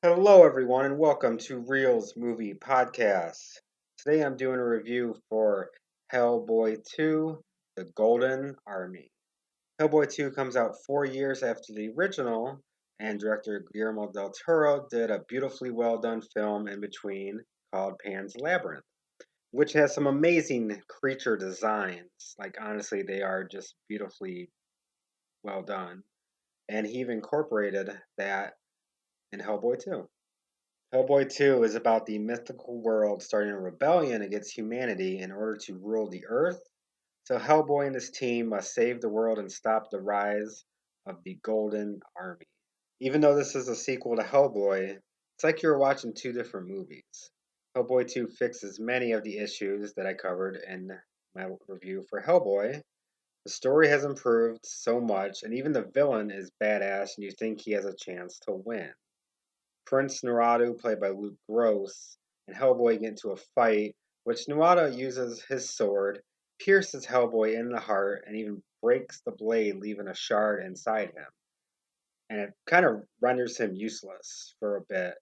Hello, everyone, and welcome to Reels Movie Podcast. Today I'm doing a review for Hellboy 2 The Golden Army. Hellboy 2 comes out 4 years after the original, and director Guillermo del Toro did a beautifully well done film in between called Pan's Labyrinth, which has some amazing creature designs. Like, honestly, they are just beautifully well done. And he even incorporated that in Hellboy 2. Hellboy 2 is about the mythical world starting a rebellion against humanity in order to rule the earth. So Hellboy and his team must save the world and stop the rise of the Golden Army. Even though this is a sequel to Hellboy, it's like you're watching two different movies. Hellboy 2 fixes many of the issues that I covered in my review for Hellboy. The story has improved so much, and even the villain is badass, and you think he has a chance to win. Prince Naradu, played by Luke Gross, and Hellboy get into a fight, which Naradu uses his sword, pierces Hellboy in the heart, and even breaks the blade, leaving a shard inside him. And it kind of renders him useless for a bit.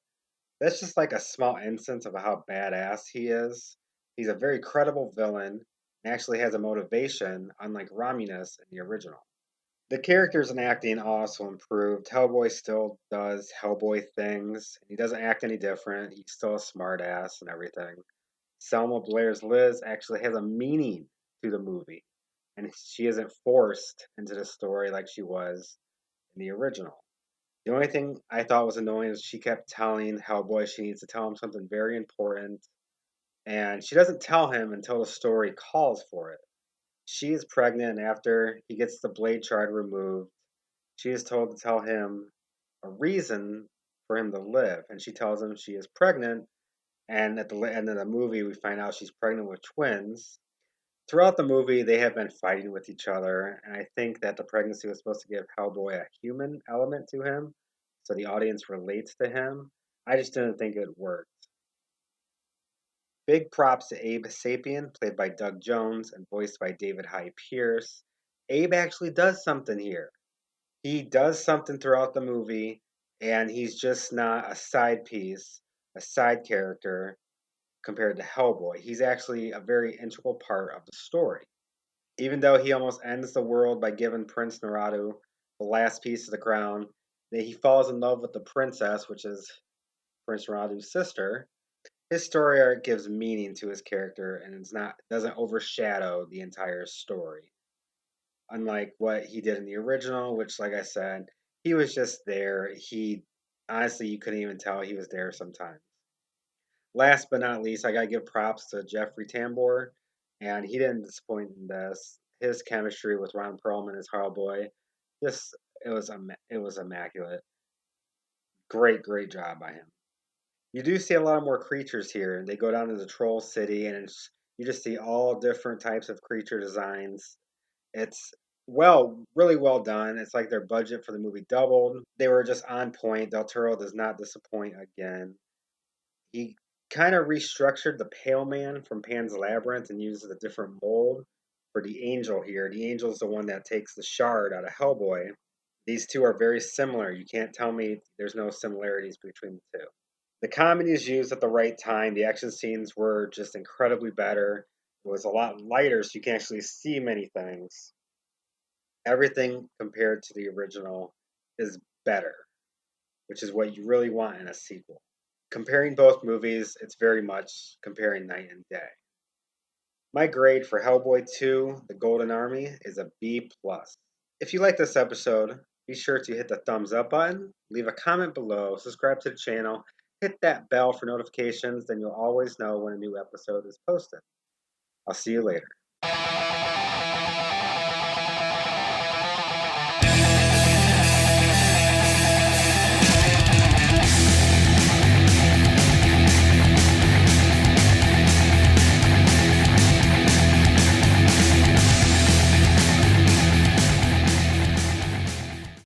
That's just like a small instance of how badass he is. He's a very credible villain and actually has a motivation, unlike Romulus in the original. The characters and acting also improved. Hellboy still does Hellboy things. He doesn't act any different. He's still a smartass and everything. Selma Blair's Liz actually has a meaning to the movie, and she isn't forced into the story like she was in the original. The only thing I thought was annoying is she kept telling Hellboy she needs to tell him something very important, and she doesn't tell him until the story calls for it. She is pregnant, and after he gets the blade shard removed, she is told to tell him a reason for him to live, and she tells him she is pregnant. And at the end of the movie, we find out she's pregnant with twins. Throughout the movie, they have been fighting with each other, and I think that the pregnancy was supposed to give Hellboy a human element to him, so the audience relates to him. I just didn't think it worked. Big props to Abe Sapien, played by Doug Jones and voiced by David Hyde Pierce. Abe actually does something here. He does something throughout the movie, and he's just not a side piece, a side character compared to Hellboy. He's actually a very integral part of the story. Even though he almost ends the world by giving Prince Naradu the last piece of the crown, that he falls in love with the princess, which is Prince Naradu's sister. His story arc gives meaning to his character, and it's not doesn't overshadow the entire story. Unlike what he did in the original, which, like I said, he was just there. He honestly, you couldn't even tell he was there sometimes. Last but not least, I gotta give props to Jeffrey Tambor, and he didn't disappoint in this. His chemistry with Ron Perlman as Hellboy, just it was immaculate. Great job by him. You do see a lot more creatures here. They go down to the Troll City, and you just see all different types of creature designs. It's really well done. It's like their budget for the movie doubled. They were just on point. Del Toro does not disappoint again. He kind of restructured the Pale Man from Pan's Labyrinth and uses a different mold for the Angel here. The Angel's the one that takes the shard out of Hellboy. These two are very similar. You can't tell me there's no similarities between the two. The comedy is used at the right time. The action scenes were just incredibly better. It was a lot lighter, so you can actually see many things. Everything compared to the original is better, which is what you really want in a sequel. Comparing both movies, it's very much comparing night and day. My grade for Hellboy 2, The Golden Army, is a B+. If you like this episode, be sure to hit the thumbs up button, leave a comment below, subscribe to the channel, hit that bell for notifications, then you'll always know when a new episode is posted. I'll see you later.